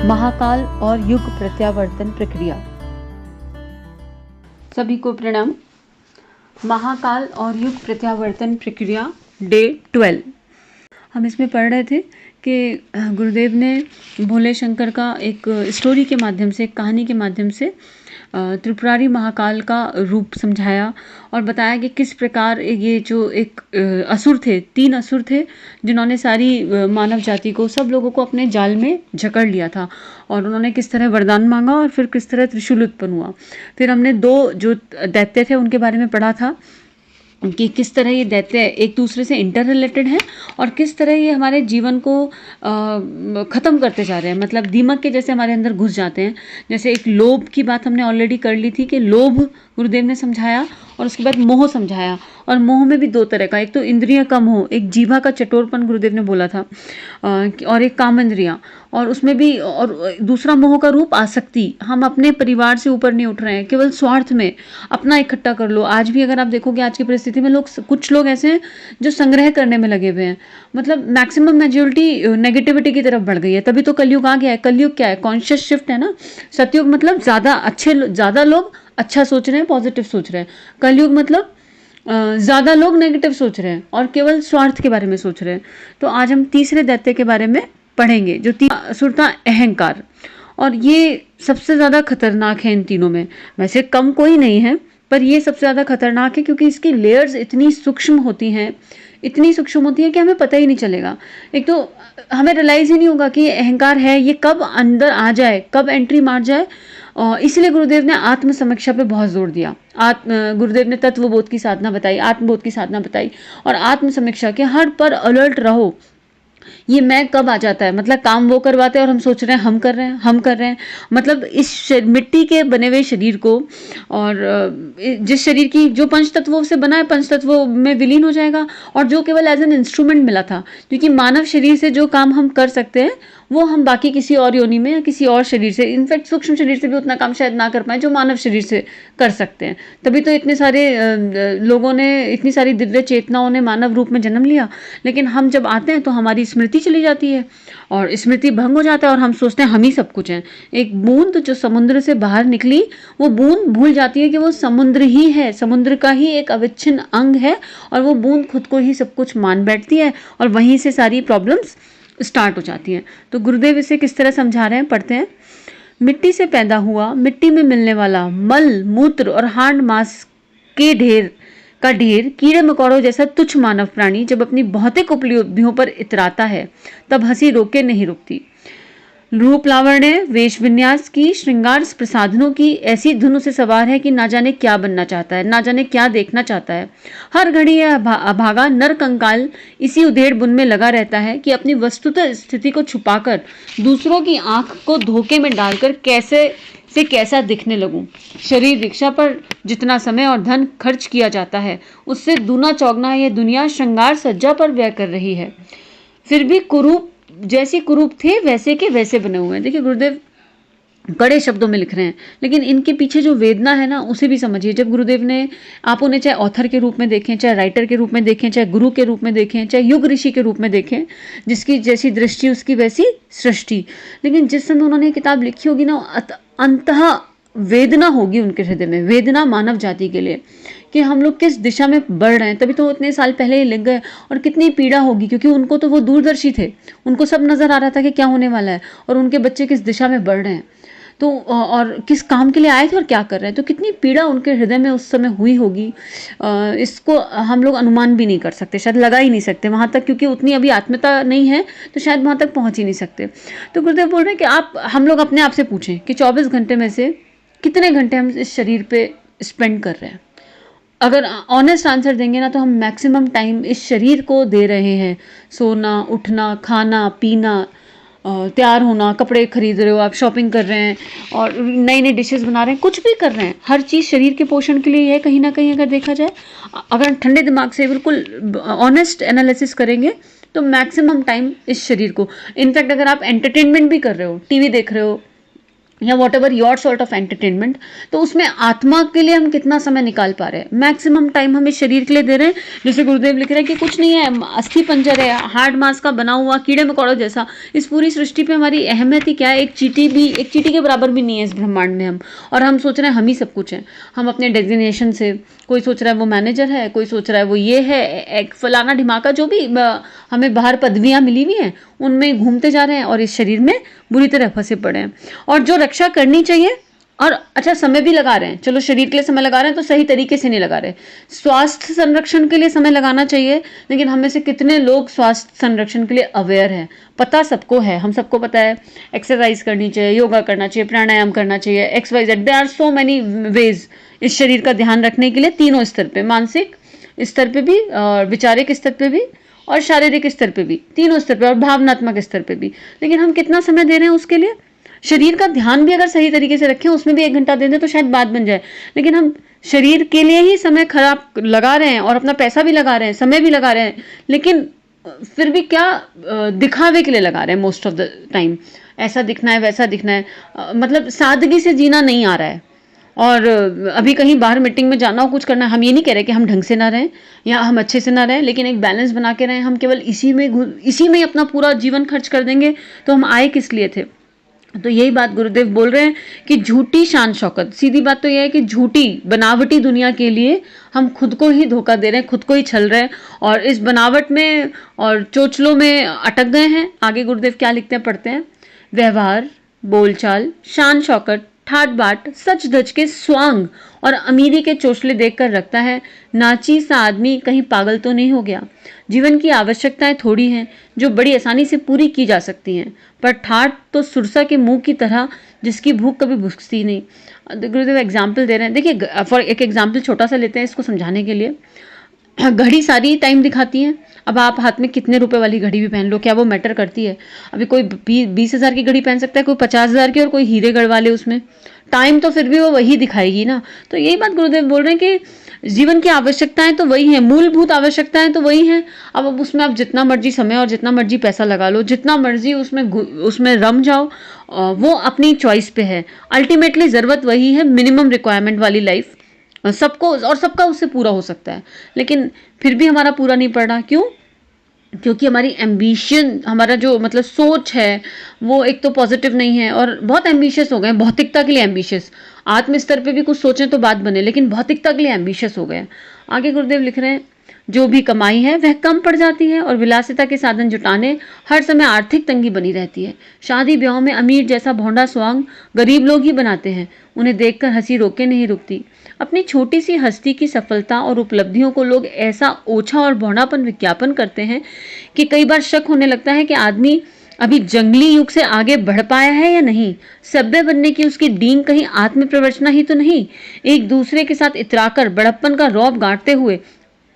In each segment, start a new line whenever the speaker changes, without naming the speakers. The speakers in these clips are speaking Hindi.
महाकाल और युग प्रत्यावर्तन प्रक्रिया। सभी को प्रणाम। महाकाल और युग प्रत्यावर्तन प्रक्रिया डे 12। हम इसमें पढ़ रहे थे कि गुरुदेव ने भोले शंकर का एक स्टोरी के माध्यम से, एक कहानी के माध्यम से त्रिपुरारी महाकाल का रूप समझाया और बताया कि किस प्रकार ये जो एक असुर थे, 3 असुर थे जिन्होंने सारी मानव जाति को, सब लोगों को अपने जाल में जकड़ लिया था और उन्होंने किस तरह वरदान मांगा और फिर किस तरह त्रिशूल उत्पन्न हुआ। फिर हमने 2 जो दैत्य थे उनके बारे में पढ़ा था कि किस तरह ये दैत्य एक दूसरे से इंटर रिलेटेड हैं और किस तरह ये हमारे जीवन को ख़त्म करते जा रहे हैं। मतलब दीमक के जैसे हमारे अंदर घुस जाते हैं। जैसे एक लोभ की बात हमने ऑलरेडी कर ली थी कि लोभ गुरुदेव ने समझाया और उसके बाद मोह समझाया। और मोह में भी 2 तरह का, एक तो इंद्रिय का मोह, एक जीवा का चटोरपन गुरुदेव ने बोला था, और एक काम इंद्रियाँ। और उसमें भी, और दूसरा मोह का रूप आसक्ति। हम अपने परिवार से ऊपर नहीं उठ रहे हैं, केवल स्वार्थ में अपना इकट्ठा कर लो। आज भी अगर आप देखोगे आज की परिस्थिति में कुछ लोग ऐसे हैं जो संग्रह करने में लगे हुए हैं। मतलब मैक्सिमम मेजोरिटी नेगेटिविटी की तरफ बढ़ गई है। तभी तो कलयुग आ गया है। कलयुग क्या है? कॉन्शियस शिफ्ट है ना। सतयुग मतलब ज़्यादा लोग अच्छा सोच रहे हैं, पॉजिटिव सोच रहे हैं। कलयुग मतलब ज़्यादा लोग नेगेटिव सोच रहे हैं और केवल स्वार्थ के बारे में सोच रहे हैं। तो आज हम तीसरे दैत्य के बारे में पढ़ेंगे, जो असुर था अहंकार। और ये सबसे ज़्यादा खतरनाक है इन तीनों में। वैसे कम कोई नहीं है, पर ये सबसे ज़्यादा खतरनाक है क्योंकि इसकी लेयर्स इतनी सूक्ष्म होती हैं कि हमें पता ही नहीं चलेगा। एक तो हमें रियलाइज़ ही नहीं होगा कि अहंकार है, ये कब अंदर आ जाए, कब एंट्री मार जाए। इसलिए गुरुदेव ने आत्म समीक्षा पे बहुत जोर दिया। गुरुदेव ने तत्वबोध की साधना बताई, आत्मबोध की साधना बताई और आत्म समीक्षा के हर पर अलर्ट रहो। ये मैं कब आ जाता है? मतलब काम वो करवाते हैं और हम सोच रहे हैं हम कर रहे हैं। मतलब इस मिट्टी के बने हुए शरीर को, और जिस शरीर की जो पंच तत्वों से बना है, पंच तत्वों में विलीन हो जाएगा। और जो केवल एज एन इंस्ट्रूमेंट मिला था, क्योंकि मानव शरीर से जो काम हम कर सकते हैं वो हम बाकी किसी और योनि में या किसी और शरीर से, इनफैक्ट सूक्ष्म शरीर से भी उतना काम शायद ना कर पाए जो मानव शरीर से कर सकते हैं। तभी तो इतने सारे लोगों ने, इतनी सारी दिव्य चेतनाओं ने मानव रूप में जन्म लिया। लेकिन हम जब आते हैं तो हमारी स्मृति चली जाती है और स्मृति भंग हो जाता है और हम सोचते हैं हम ही सब कुछ हैं। एक बूंद जो समुद्र से बाहर निकली, वो बूंद भूल जाती है कि वो समुद्र ही है, समुद्र का ही एक अविच्छिन्न अंग है। और वो बूंद खुद को ही सब कुछ मान बैठती है और वहीं से सारी प्रॉब्लम्स स्टार्ट हो जाती हैं। तो गुरुदेव इसे किस तरह समझा रहे हैं, पढ़ते हैं। मिट्टी से पैदा हुआ, मिट्टी में मिलने वाला मल मूत्र और हांड मांस के ढेर, कीड़े मकोड़ों जैसा तुच्छ मानव प्राणी जब अपनी भौतिक उपलब्धियों पर इतराता है तब हंसी रोके नहीं रुकती। रूप लावण्य, वेश विन्यास की, श्रृंगार प्रसाधनों की ऐसी धुन उसे सवार है कि ना जाने क्या बनना चाहता है, ना जाने क्या देखना चाहता है। हर घड़ी यह अभागा नर कंकाल इसी उधेड़ बुन में लगा रहता है कि अपनी वस्तुतः स्थिति को छुपाकर दूसरों की आंख को धोखे में डालकर कैसा दिखने लगूं। शरीर रिक्शा पर जितना समय और धन खर्च किया जाता है उससे दूना चौगना यह दुनिया श्रृंगार सज्जा पर व्यय कर रही है। फिर भी कुरूप जैसी कुरूप थे वैसे के वैसे बने हुए हैं। देखिए गुरुदेव कड़े शब्दों में लिख रहे हैं, लेकिन इनके पीछे जो वेदना है ना उसे भी समझिए। जब गुरुदेव ने, आप उन्हें चाहे ऑथर के रूप में देखें, चाहे राइटर के रूप में देखें, चाहे गुरु के रूप में देखें, चाहे युग ऋषि के रूप में देखें, जिसकी जैसी दृष्टि उसकी वैसी सृष्टि। लेकिन जिस समय उन्होंने किताब लिखी होगी ना, अंतः वेदना होगी उनके हृदय में, वेदना मानव जाति के लिए कि हम लोग किस दिशा में बढ़ रहे हैं। तभी तो इतने साल पहले ही लिख गए। और कितनी पीड़ा होगी, क्योंकि उनको तो वो दूरदर्शी थे, उनको सब नजर आ रहा था कि क्या होने वाला है और उनके बच्चे किस दिशा में बढ़ रहे हैं, तो और किस काम के लिए आए थे और क्या कर रहे हैं। तो कितनी पीड़ा उनके हृदय में उस समय हुई होगी, इसको हम लोग अनुमान भी नहीं कर सकते, शायद लगा ही नहीं सकते वहाँ तक, क्योंकि उतनी अभी आत्मीयता नहीं है तो शायद वहाँ तक पहुँच ही नहीं सकते। तो गुरुदेव बोल रहे हैं कि हम लोग अपने आप से पूछें कि 24 घंटे में से कितने घंटे हम इस शरीर पे स्पेंड कर रहे हैं। अगर ऑनेस्ट आंसर देंगे ना तो हम मैक्सिमम टाइम इस शरीर को दे रहे हैं। सोना, उठना, खाना पीना, तैयार होना, कपड़े खरीद रहे हो आप, शॉपिंग कर रहे हैं और नई नई डिशेस बना रहे हैं, कुछ भी कर रहे हैं, हर चीज़ शरीर के पोषण के लिए है कहीं ना कहीं। अगर देखा जाए, अगर ठंडे दिमाग से बिल्कुल ऑनेस्ट एनालिसिस करेंगे तो मैक्सिमम टाइम इस शरीर को, इनफैक्ट अगर आप एंटरटेनमेंट भी कर रहे हो, टीवी देख रहे हो या what ever your sort of entertainment, तो उसमें आत्मा के लिए हम कितना समय निकाल पा रहे हैं? मैक्सिमम टाइम हम इस शरीर के लिए दे रहे हैं। जैसे गुरुदेव लिख रहे हैं कि कुछ नहीं है, अस्थि पंजर है, हार्ड मांस का बना हुआ कीड़े मकोड़ों जैसा। इस पूरी सृष्टि पे हमारी अहमियत ही क्या है? एक चींटी के बराबर भी नहीं है इस ब्रह्मांड में हम। और हम सोच रहे हैं हम ही सब कुछ हैं। हम अपने डेजिग्नेशन से, कोई सोच रहा है वो मैनेजर है, कोई सोच रहा है वो ये है, एक फलाना ढिमाका, जो भी हमें बाहर पदवियां मिली हुई हैं उनमें घूमते जा रहे हैं और इस शरीर में बुरी तरह फंसे पड़े हैं। और जो रक्षा करनी चाहिए, और अच्छा समय भी लगा रहे हैं, चलो शरीर के लिए समय लगा रहे हैं तो सही तरीके से नहीं लगा रहे। स्वास्थ्य संरक्षण के लिए समय लगाना चाहिए, लेकिन हम में से कितने लोग स्वास्थ्य संरक्षण के लिए अवेयर हैं? पता सबको है, हम सबको पता है एक्सरसाइज करनी चाहिए, योगा करना चाहिए, प्राणायाम करना चाहिए, XYZ, there are so many ways इस शरीर का ध्यान रखने के लिए, तीनों स्तर पे, मानसिक स्तर पे भी, विचारिक स्तर पे भी, और शारीरिक स्तर पे भी, तीनों स्तर पे, और भावनात्मक स्तर पे भी। लेकिन हम कितना समय दे रहे हैं उसके लिए? शरीर का ध्यान भी अगर सही तरीके से रखें, उसमें भी 1 घंटा दे दें तो शायद बात बन जाए। लेकिन हम शरीर के लिए ही समय खराब लगा रहे हैं और अपना पैसा भी लगा रहे हैं, समय भी लगा रहे हैं, लेकिन फिर भी क्या दिखावे के लिए लगा रहे हैं मोस्ट ऑफ द टाइम। ऐसा दिखना है, वैसा दिखना है, मतलब सादगी से जीना नहीं आ रहा है। और अभी कहीं बाहर मीटिंग में जाना हो, कुछ करना है, हम ये नहीं कह रहे कि हम ढंग से ना रहें या हम अच्छे से ना रहें, लेकिन एक बैलेंस बना के रहें। हम केवल इसी में अपना पूरा जीवन खर्च कर देंगे तो हम आए किस लिए थे? तो यही बात गुरुदेव बोल रहे हैं कि झूठी शान शौकत, सीधी बात तो यह है कि झूठी बनावटी दुनिया के लिए हम खुद को ही धोखा दे रहे हैं, खुद को ही छल रहे हैं, और इस बनावट में और चोचलों में अटक गए हैं। आगे गुरुदेव क्या लिखते हैं, पढ़ते हैं। व्यवहार, बोलचाल, शान शौकत, ठाट बाट, सच धज के स्वांग और अमीरी के चोचले देखकर रखता है, नाची सा आदमी कहीं पागल तो नहीं हो गया। जीवन की आवश्यकताएं थोड़ी हैं जो बड़ी आसानी से पूरी की जा सकती हैं, पर ठाट तो सुरसा के मुंह की तरह जिसकी भूख कभी भुखती नहीं। गुरुदेव एग्जाम्पल दे रहे हैं। देखिए, फॉर एक एग्जाम्पल छोटा सा लेते हैं इसको समझाने के लिए। घड़ी सारी टाइम दिखाती है। अब आप हाथ में कितने रुपए वाली घड़ी भी पहन लो, क्या वो मैटर करती है? अभी कोई 20,000 की घड़ी पहन सकता है, कोई 50,000 की, और कोई हीरे गढ़वा ले उसमें, टाइम तो फिर भी वो वही दिखाएगी ना। तो यही बात गुरुदेव बोल रहे हैं कि जीवन की आवश्यकताएं तो वही हैं, मूलभूत आवश्यकताएं तो वही हैं। अब उसमें आप जितना मर्जी समय और जितना मर्जी पैसा लगा लो, जितना मर्जी उसमें रम जाओ, वो अपनी चॉइस पे है। अल्टीमेटली जरूरत वही है, मिनिमम रिक्वायरमेंट वाली लाइफ सबको, और सबका उससे पूरा हो सकता है, लेकिन फिर भी हमारा पूरा नहीं पड़ रहा। क्यों? क्योंकि हमारी एम्बिशन, हमारा जो मतलब सोच है वो एक तो पॉजिटिव नहीं है, और बहुत एम्बिशियस हो गए, भौतिकता के लिए एम्बिशियस। आत्म स्तर पे भी कुछ सोचें तो बात बने, लेकिन भौतिकता के लिए एम्बिशियस हो गए। आगे गुरुदेव लिख रहे हैं, जो भी कमाई है वह कम पड़ जाती है और विलासिता के साधन जुटाने हर समय आर्थिक तंगी बनी रहती है। शादी ब्याह में अमीर जैसा भोंडा स्वांग गरीब लोग ही बनाते हैं, उन्हें देखकर हंसी रोके नहीं रुकती। अपनी छोटी सी हस्ती की सफलता और उपलब्धियों को लोग ऐसा ओछा और भौंडापन विज्ञापन करते हैं कि कई बार शक होने लगता है कि आदमी अभी जंगली युग से आगे बढ़ पाया है या नहीं। सभ्य बनने की उसकी डींग कहीं आत्म प्रवचना ही तो नहीं। एक दूसरे के साथ इतराकर बड़प्पन का रौब गांठते हुए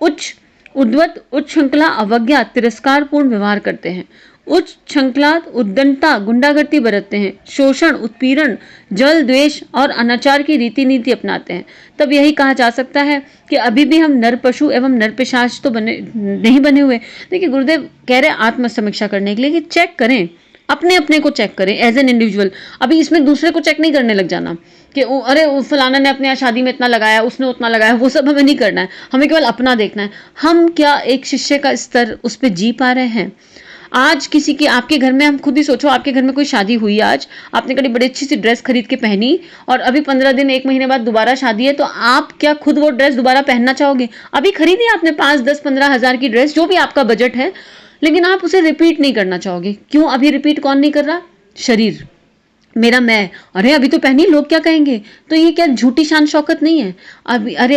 उच्च उद्वत, उच्च श्रृंखला, अवज्ञा, तिरस्कारपूर्ण व्यवहार करते हैं। उच्च श्रृंखला, उद्दंडता, गुंडागर्दी बरतते हैं, शोषण, उत्पीड़न, जल, द्वेष और अनाचार की रीति नीति अपनाते हैं। तब यही कहा जा सकता है कि अभी भी हम नर पशु एवं नर पिशाच तो नहीं बने हुए। देखिए, गुरुदेव कह रहे हैं आत्म समीक्षा करने के लिए कि चेक करें, अपने अपने को चेक करें एज एन इंडिविजुअल। अभी इसमें दूसरे को चेक नहीं करने लग जाना कि अरे फलाना ने अपने यहाँ शादी में इतना लगाया, उसने उतना लगाया, वो सब हमें नहीं करना है। हमें केवल अपना देखना है, हम क्या एक शिष्य का स्तर उस पर जी पा रहे हैं। आज किसी की, आपके घर में, हम खुद ही सोचो, आपके घर में कोई शादी हुई, आज आपने कभी बड़ी अच्छी सी ड्रेस खरीद के पहनी, और अभी 15 दिन 1 महीने बाद दोबारा शादी है, तो आप क्या खुद वो ड्रेस दोबारा पहनना चाहोगे? अभी खरीदी आपने 5, 10, 15 हज़ार की ड्रेस, जो भी आपका बजट है, लेकिन आप उसे रिपीट नहीं करना चाहोगे। क्यों? अभी रिपीट कौन नहीं कर रहा? शरीर, मेरा मैं। अरे अभी तो पहनी, लोग क्या कहेंगे? तो ये क्या झूठी शान शौकत नहीं है?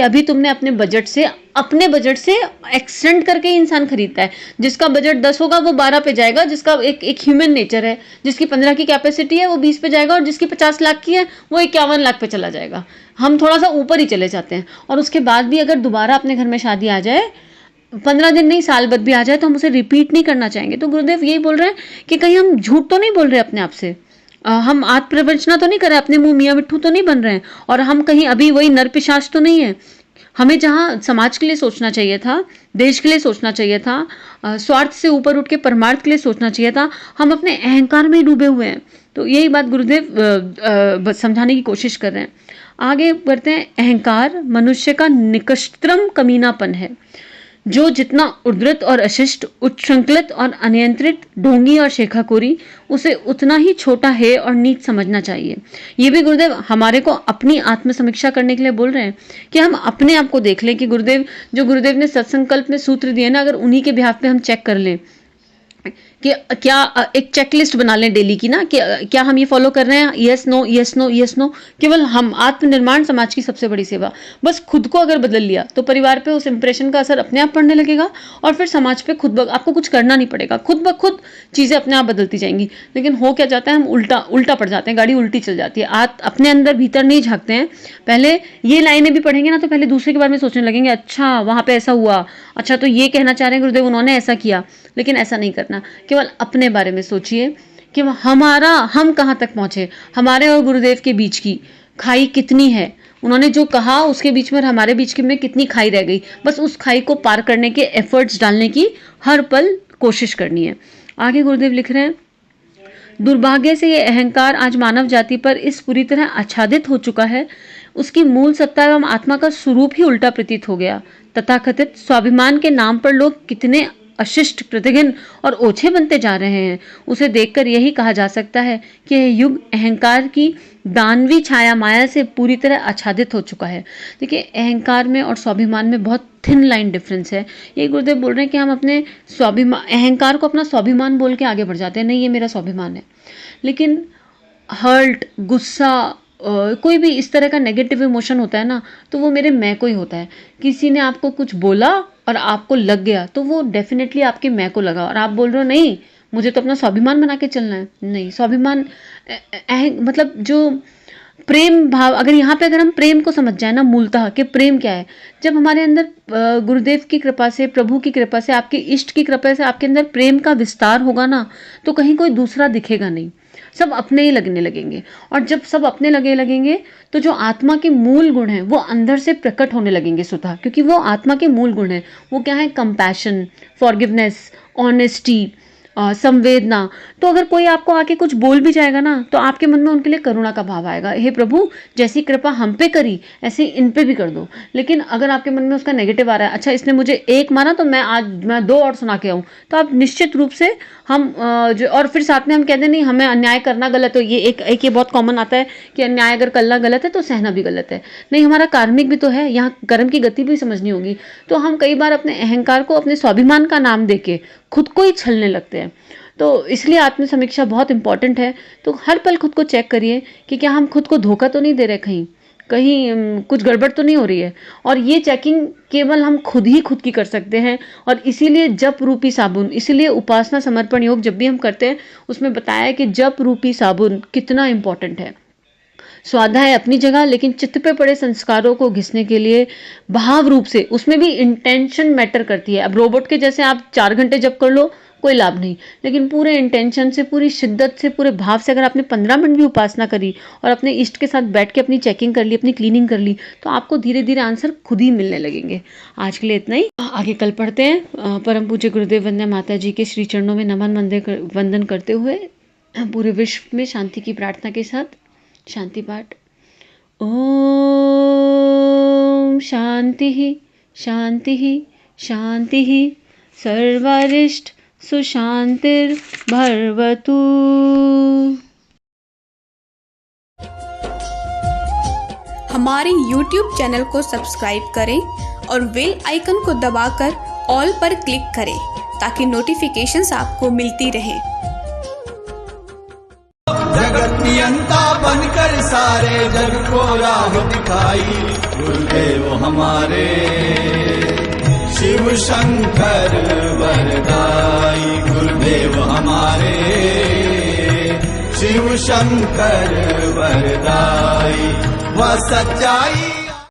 अभी तुमने अपने बजट से एक्सटेंड करके इंसान खरीदता है। जिसका बजट 10 होगा वो 12 पे जाएगा, जिसका एक ह्यूमन नेचर है, जिसकी 15 की कैपेसिटी है वो 20 पे जाएगा, और जिसकी 50 लाख की है वो 51 लाख पे चला जाएगा। हम थोड़ा सा ऊपर ही चले जाते हैं, और उसके बाद भी अगर दोबारा अपने घर में शादी आ जाए, 15 दिन नहीं, साल बाद भी आ जाए, तो हम उसे रिपीट नहीं करना चाहेंगे। तो गुरुदेव यही बोल रहे हैं कि कहीं हम झूठ तो नहीं बोल रहे अपने आप से, हम आत्म प्रवंचना तो नहीं कर रहे, अपने मुंह मियाँ मिट्ठू तो नहीं बन रहे हैं, और हम कहीं अभी वही नर पिशाच तो नहीं है। हमें जहाँ समाज के लिए सोचना चाहिए था, देश के लिए सोचना चाहिए था, स्वार्थ से ऊपर उठ के परमार्थ के लिए सोचना चाहिए था, हम अपने अहंकार में ही डूबे हुए हैं। तो यही बात गुरुदेव समझाने की कोशिश कर रहे हैं। आगे बढ़ते हैं। अहंकार मनुष्य का निकृष्टतम कमीनापन है, जो जितना उद्धृत और अशिष्ट, उच्छृंखलित और अनियंत्रित, ढोंगी और शेखाकोरी, उसे उतना ही छोटा है और नीच समझना चाहिए। ये भी गुरुदेव हमारे को अपनी आत्मसमीक्षा करने के लिए बोल रहे हैं कि हम अपने आप को देख लें कि गुरुदेव ने सत्संकल्प में सूत्र दिए ना, अगर उन्हीं के बिहाफ पे हम चेक कर लें कि क्या एक चेकलिस्ट बना लें डेली की ना, कि क्या हम ये फॉलो कर रहे हैं, yes no yes no yes no. केवल हम आत्मनिर्माण समाज की सबसे बड़ी सेवा। बस खुद को अगर बदल लिया तो परिवार पे उस इंप्रेशन का असर अपने आप पड़ने लगेगा और फिर समाज पे आपको कुछ करना नहीं पड़ेगा, खुद ब खुद चीजें अपने आप बदलती जाएंगी। लेकिन हो क्या जाता है, हम उल्टा पड़ जाते हैं, गाड़ी उल्टी चल जाती है। अपने अंदर भीतर नहीं झांकते हैं। पहले ये लाइनें भी पढ़ेंगे ना तो पहले दूसरे के बारे में सोचने लगेंगे, अच्छा वहां पे ऐसा हुआ, अच्छा तो ये कहना चाह रहे हैं गुरुदेव उन्होंने ऐसा किया। लेकिन ऐसा नहीं करना, केवल अपने बारे में सोचिए कि हम कहाँ तक पहुंचे, हमारे और गुरुदेव के बीच की खाई कितनी है, उन्होंने जो कहा उसके बीच में हमारे बीच में कितनी खाई रह गई। बस उस खाई को पार करने के एफर्ट्स डालने की हर पल कोशिश करनी है। आगे गुरुदेव लिख रहे हैं, दुर्भाग्य से ये अहंकार आज मानव जाति पर इस पूरी तरह आच्छादित हो चुका है, उसकी मूल सत्ता एवं आत्मा का स्वरूप ही उल्टा प्रतीत हो गया। तथाकथित स्वाभिमान के नाम पर लोग कितने अशिष्ट, कृतघ्न और ओछे बनते जा रहे हैं, उसे देखकर यही कहा जा सकता है कि यह युग अहंकार की दानवी छाया माया से पूरी तरह आच्छादित हो चुका है। देखिए, अहंकार में और स्वाभिमान में बहुत थिन लाइन डिफरेंस है। ये गुरुदेव बोल रहे हैं कि हम अपने अहंकार को अपना स्वाभिमान बोल के आगे बढ़ जाते हैं, नहीं ये मेरा स्वाभिमान है। लेकिन हर्ट, गुस्सा, कोई भी इस तरह का नेगेटिव इमोशन होता है ना, तो वो मेरे मैं को ही होता है। किसी ने आपको कुछ बोला और आपको लग गया तो वो डेफिनेटली आपके मैं को लगा, और आप बोल रहे हो नहीं मुझे तो अपना स्वाभिमान बना के चलना है। नहीं, स्वाभिमान मतलब जो प्रेम भाव, अगर हम प्रेम को समझ जाए ना, मूलतः कि प्रेम क्या है, जब हमारे अंदर गुरुदेव की कृपा से, प्रभु की कृपा से, आपके इष्ट की कृपा से आपके अंदर प्रेम का विस्तार होगा ना, तो कहीं कोई दूसरा दिखेगा नहीं, सब अपने ही लगने लगेंगे। और जब सब अपने लगेंगे तो जो आत्मा के मूल गुण हैं वो अंदर से प्रकट होने लगेंगे स्वतः, क्योंकि वो आत्मा के मूल गुण हैं। वो क्या है? कंपैशन, फॉरगिवनेस, ऑनेस्टी, संवेदना। तो अगर कोई आपको आके कुछ बोल भी जाएगा ना, तो आपके मन में उनके लिए करुणा का भाव आएगा, हे प्रभु जैसी कृपा हम पे करी ऐसी इन पे भी कर दो। लेकिन अगर आपके मन में उसका नेगेटिव आ रहा है, अच्छा इसने मुझे एक मारा तो मैं 2 और सुना के आऊँ, तो आप निश्चित रूप से और फिर साथ में हम कहते हैं नहीं हमें अन्याय करना गलत है। ये ये बहुत कॉमन आता है कि अन्याय अगर करना गलत है तो सहना भी गलत है। नहीं, हमारा कार्मिक भी तो है, यहाँ कर्म की गति भी समझनी होगी। तो हम कई बार अपने अहंकार को अपने स्वाभिमान का नाम देके खुद को ही छलने लगते हैं। तो इसलिए आत्मसमीक्षा बहुत इंपॉर्टेंट है। तो हर पल खुद को चेक करिए कि क्या हम खुद को धोखा तो नहीं दे रहे, कहीं कुछ गड़बड़ तो नहीं हो रही है। और ये चेकिंग केवल हम खुद की कर सकते हैं। और इसीलिए जप रूपी साबुन, इसीलिए उपासना समर्पण योग जब भी हम करते हैं उसमें बताया है कि जप रूपी साबुन कितना इंपॉर्टेंट है। स्वाध्याय अपनी जगह, लेकिन चित्त पे पड़े संस्कारों को घिसने के लिए भाव रूप से, उसमें भी इंटेंशन मैटर करती है। अब रोबोट के जैसे आप 4 घंटे जप कर लो कोई लाभ नहीं, लेकिन पूरे इंटेंशन से, पूरी शिद्दत से, पूरे भाव से अगर आपने 15 मिनट भी उपासना करी और अपने इष्ट के साथ बैठ के अपनी चेकिंग कर ली, अपनी क्लीनिंग कर ली, तो आपको धीरे धीरे आंसर खुद ही मिलने लगेंगे। आज के लिए इतना ही, आगे कल पढ़ते हैं। परम पूज्य गुरुदेव वंदना माता जी के श्री चरणों में नमन वंदन करते हुए पूरे विश्व में शांति की प्रार्थना के साथ शांति पाठ। ओम शांति ही शांति ही शांति ही, सर्वारिष्ट सुशांतिर्भवतु।
हमारे YouTube चैनल को सब्सक्राइब करें और बेल आइकन को दबाकर ऑल पर क्लिक करें ताकि नोटिफिकेशंस आपको मिलती रहें।
जगत नियंता बनकर सारे जग को राह दिखाई, गुरुदेव हमारे शिव शंकर वरदाई, गुरुदेव हमारे शिव शंकर वरदाई। वह सच्चाई